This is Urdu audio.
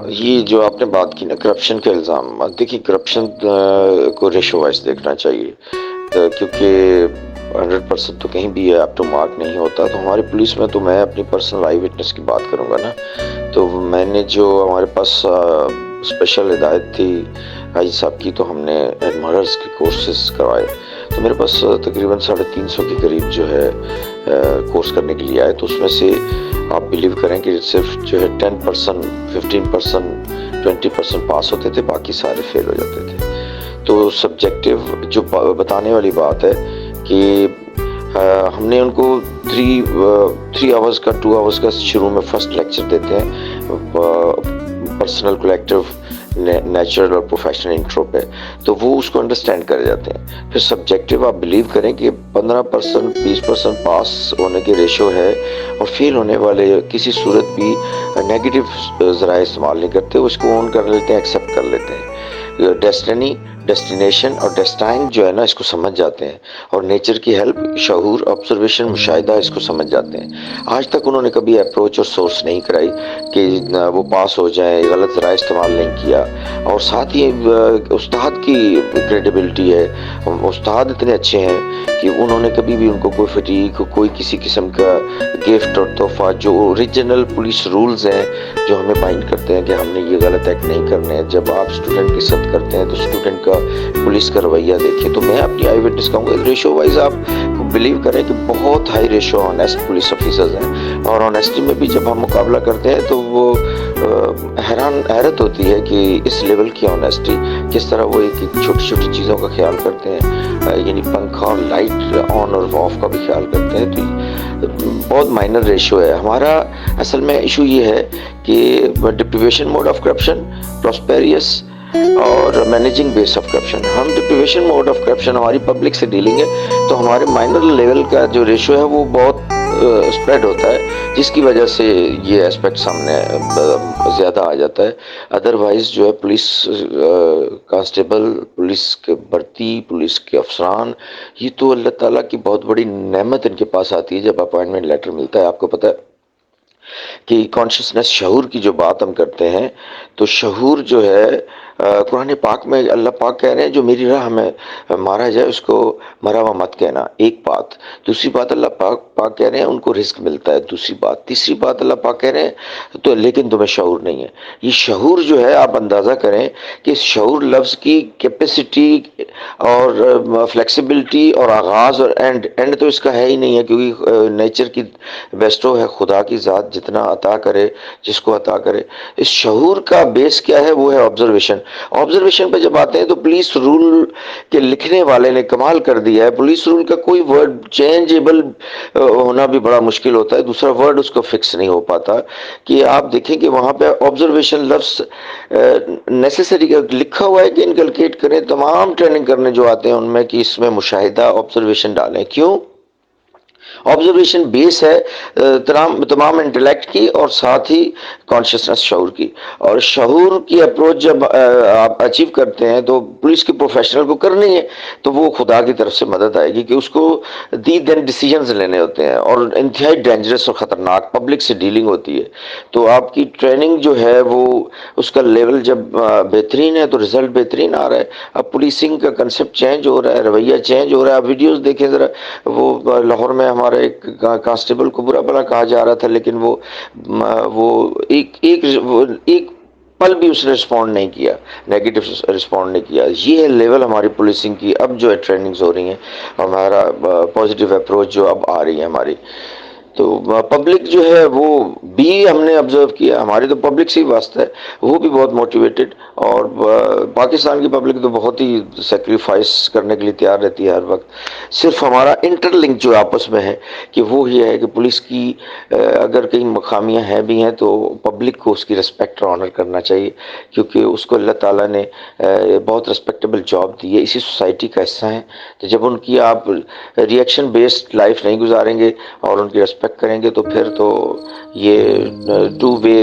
یہ جو آپ نے بات کی نا کرپشن کے الزام، دیکھیے کرپشن کو ریشو وائز دیکھنا چاہیے، کیونکہ 100% تو کہیں بھی اپ ٹو مارک نہیں ہوتا۔ تو ہماری پولیس میں، تو میں اپنی پرسنل آئی وٹنس کی بات کروں گا نا، تو میں نے جو ہمارے پاس اسپیشل ہدایت تھی حاجی صاحب کی، تو ہم نے مرڈرز کے کورسز کروائے، تو میرے پاس تقریباً 350 کے قریب جو ہے کورس کرنے کے لیے آئے، تو اس میں سے آپ بلیو کریں کہ صرف جو ہے 10%، 15%، 20% پاس ہوتے تھے، باقی سارے فیل ہو جاتے تھے۔ تو سبجیکٹیو جو بتانے والی بات ہے کہ ہم نے ان کو 3 آورز کا 2 آورز کا شروع میں فرسٹ لیکچر دیتے ہیں پرسنل کولیکٹیو نیچرل اور پروفیشنل انٹرو پہ، تو وہ اس کو انڈرسٹینڈ کر جاتے ہیں۔ پھر سبجیکٹیو آپ بلیو کریں کہ 15%، 20% پاس ہونے کے ریشو ہے، اور فیل ہونے والے کسی صورت بھی نیگیٹو ذرائع استعمال نہیں کرتے، اس کو اون کر لیتے ہیں، ایکسیپٹ کر لیتے ہیں۔ ڈیسٹنی، ڈیسٹینیشن اور ڈیسٹائن جو ہے نا، اس کو سمجھ جاتے ہیں، اور نیچر کی ہیلپ، شعور، آبزرویشن، مشاہدہ، اس کو سمجھ جاتے ہیں۔ آج تک انہوں نے کبھی اپروچ اور سورس نہیں کرائی کہ وہ پاس ہو جائیں، غلط ذرائع استعمال نہیں کیا۔ اور ساتھ ہی استاد کی کریڈیبلٹی ہے، استاد اتنے اچھے ہیں کہ انہوں نے کبھی بھی ان کو کوئی فٹیگ، کوئی کسی قسم کا گفٹ اور تحفہ، جو اوریجنل پولیس رولز ہیں جو ہمیں بائنڈ کرتے ہیں کہ ہم نے یہ غلط ایکٹ نہیں کرنے ہیں۔ جب آپ اسٹوڈنٹ کی عزت کرتے ہیں تو اسٹوڈنٹ کا پولیس کا رویہ دیکھیں، تو میں اپنی آئی وٹنس کہوں گا ریشو وائز آپ بلیو کریں کہ بہت high ratio honest police officers ہیں، اور آنیسٹی میں بھی جب ہم مقابلہ کرتے ہیں تو وہ حیرت ہوتی ہے کہ اس لیول کی آنیسٹی کس طرح وہ ایک چھوٹی چھوٹی چیزوں کا خیال کرتے ہیں، یعنی پنکھا اور لائٹ آن اور آف کا بھی خیال کرتے ہیں۔ تو بہت مائنر ریشو ہے ہمارا۔ اصل میں ایشو یہ ہے کہ ڈپریویشن موڈ آف کرپشن، پراسپیریس اور مینیجنگ بیس آف کرپشن۔ ہم ڈپریویشن موڈ آف کرپشن ہماری پبلک سے ڈیلنگ ہے، تو ہمارے مائنر لیول کا جو ریشو ہے وہ بہت اسپریڈ ہوتا ہے، جس کی وجہ سے یہ اسپیکٹ سامنے زیادہ آ جاتا ہے۔ ادروائز جو ہے پولیس کانسٹیبل، پولیس کے بھرتی، پولیس کے افسران، یہ تو اللہ تعالیٰ کی بہت بڑی نعمت ان کے پاس آتی ہے جب اپوائنٹمنٹ لیٹر ملتا ہے۔ آپ کو پتہ ہے کہ کانشسنس، شعور کی جو بات ہم کرتے ہیں، تو شعور جو ہے قرآن پاک میں اللہ پاک کہہ رہے ہیں جو میری راہ میں مارا جائے اس کو مرا ہوا مت کہنا، ایک بات۔ دوسری بات اللہ پاک کہہ رہے ہیں ان کو رزق ملتا ہے، دوسری بات۔ تیسری بات اللہ پاک کہہ رہے ہیں تو لیکن تمہیں شعور نہیں ہے۔ یہ شعور جو ہے آپ اندازہ کریں کہ اس شعور لفظ کی کیپیسٹی اور فلیکسیبلٹی اور آغاز اور اینڈ تو اس کا ہے ہی نہیں ہے، کیونکہ نیچر کی بیسٹو ہے، خدا کی ذات جتنا عطا کرے جس کو عطا کرے۔ اس شعور کا بیس کیا ہے؟ وہ ہے آبزرویشن۔ آبزرویشن پہ جب آتے ہیں تو پولیس رول کے لکھنے والے نے کمال کر دیا ہے، پولیس رول کا کوئی ورڈ چینجیبل ہونا بھی بڑا مشکل ہوتا ہے، دوسرا ورڈ اس کو فکس نہیں ہو پاتا۔ کہ آپ دیکھیں کہ وہاں پہ آبزرویشن لفظ نیسیسری لکھا ہوا ہے کہ انکلکیٹ کریں، تمام ٹریننگ کرنے جو آتے ہیں ان میں کہ اس میں مشاہدہ آبزرویشن ڈالیں۔ کیوں؟ آبزرویشن بیس ہے تمام انٹلیکٹ کی اور ساتھ ہی کانشسنس، شعور کی۔ اور شعور کی اپروچ جب آپ اچیو کرتے ہیں تو پولیس کے پروفیشنل کو کرنی ہے، تو وہ خدا کی طرف سے مدد آئے گی کہ اس کو دین ڈیسیجنز لینے ہوتے ہیں، اور انتہائی ڈینجرس اور خطرناک پبلک سے ڈیلنگ ہوتی ہے۔ تو آپ کی ٹریننگ جو ہے وہ اس کا لیول جب بہترین ہے تو رزلٹ بہترین آ رہا ہے۔ اب پولیسنگ کا کنسپٹ چینج ہو رہا ہے، رویہ چینج ہو رہا ہے۔ آپ ویڈیوز دیکھیں ذرا، وہ لاہور میں ہمارا ایک کانسٹیبل کو برا بھلا کہا جا رہا تھا، لیکن وہ ایک پل بھی اس نے رسپونڈ نہیں کیا، نیگیٹو رسپونڈ نہیں کیا۔ یہ ہے لیول ہماری پولیسنگ کی اب جو ہے ٹریننگز ہو رہی ہیں، ہمارا پازیٹیو اپروچ جو اب آ رہی ہے ہماری۔ تو پبلک جو ہے وہ بھی ہم نے آبزرو کیا، ہماری تو پبلک سے ہی واسطہ ہے، وہ بھی بہت موٹیویٹڈ، اور پاکستان کی پبلک تو بہت ہی سیکریفائس کرنے کے لیے تیار رہتی ہے ہر وقت۔ صرف ہمارا انٹر لنک جو آپس میں ہے کہ وہ یہ ہے کہ پولیس کی اگر کہیں خامیاں ہیں بھی ہیں تو پبلک کو اس کی رسپیکٹ اور آنر کرنا چاہیے، کیونکہ اس کو اللہ تعالیٰ نے بہت رسپیکٹیبل جاب دی ہے، اسی سوسائٹی کا حصہ ہیں۔ تو جب ان کی آپ ریئیکشن بیسڈ لائف نہیں گزاریں گے اور ان کی رسپیکٹ کریں گے تو پھر تو یہ ٹو وے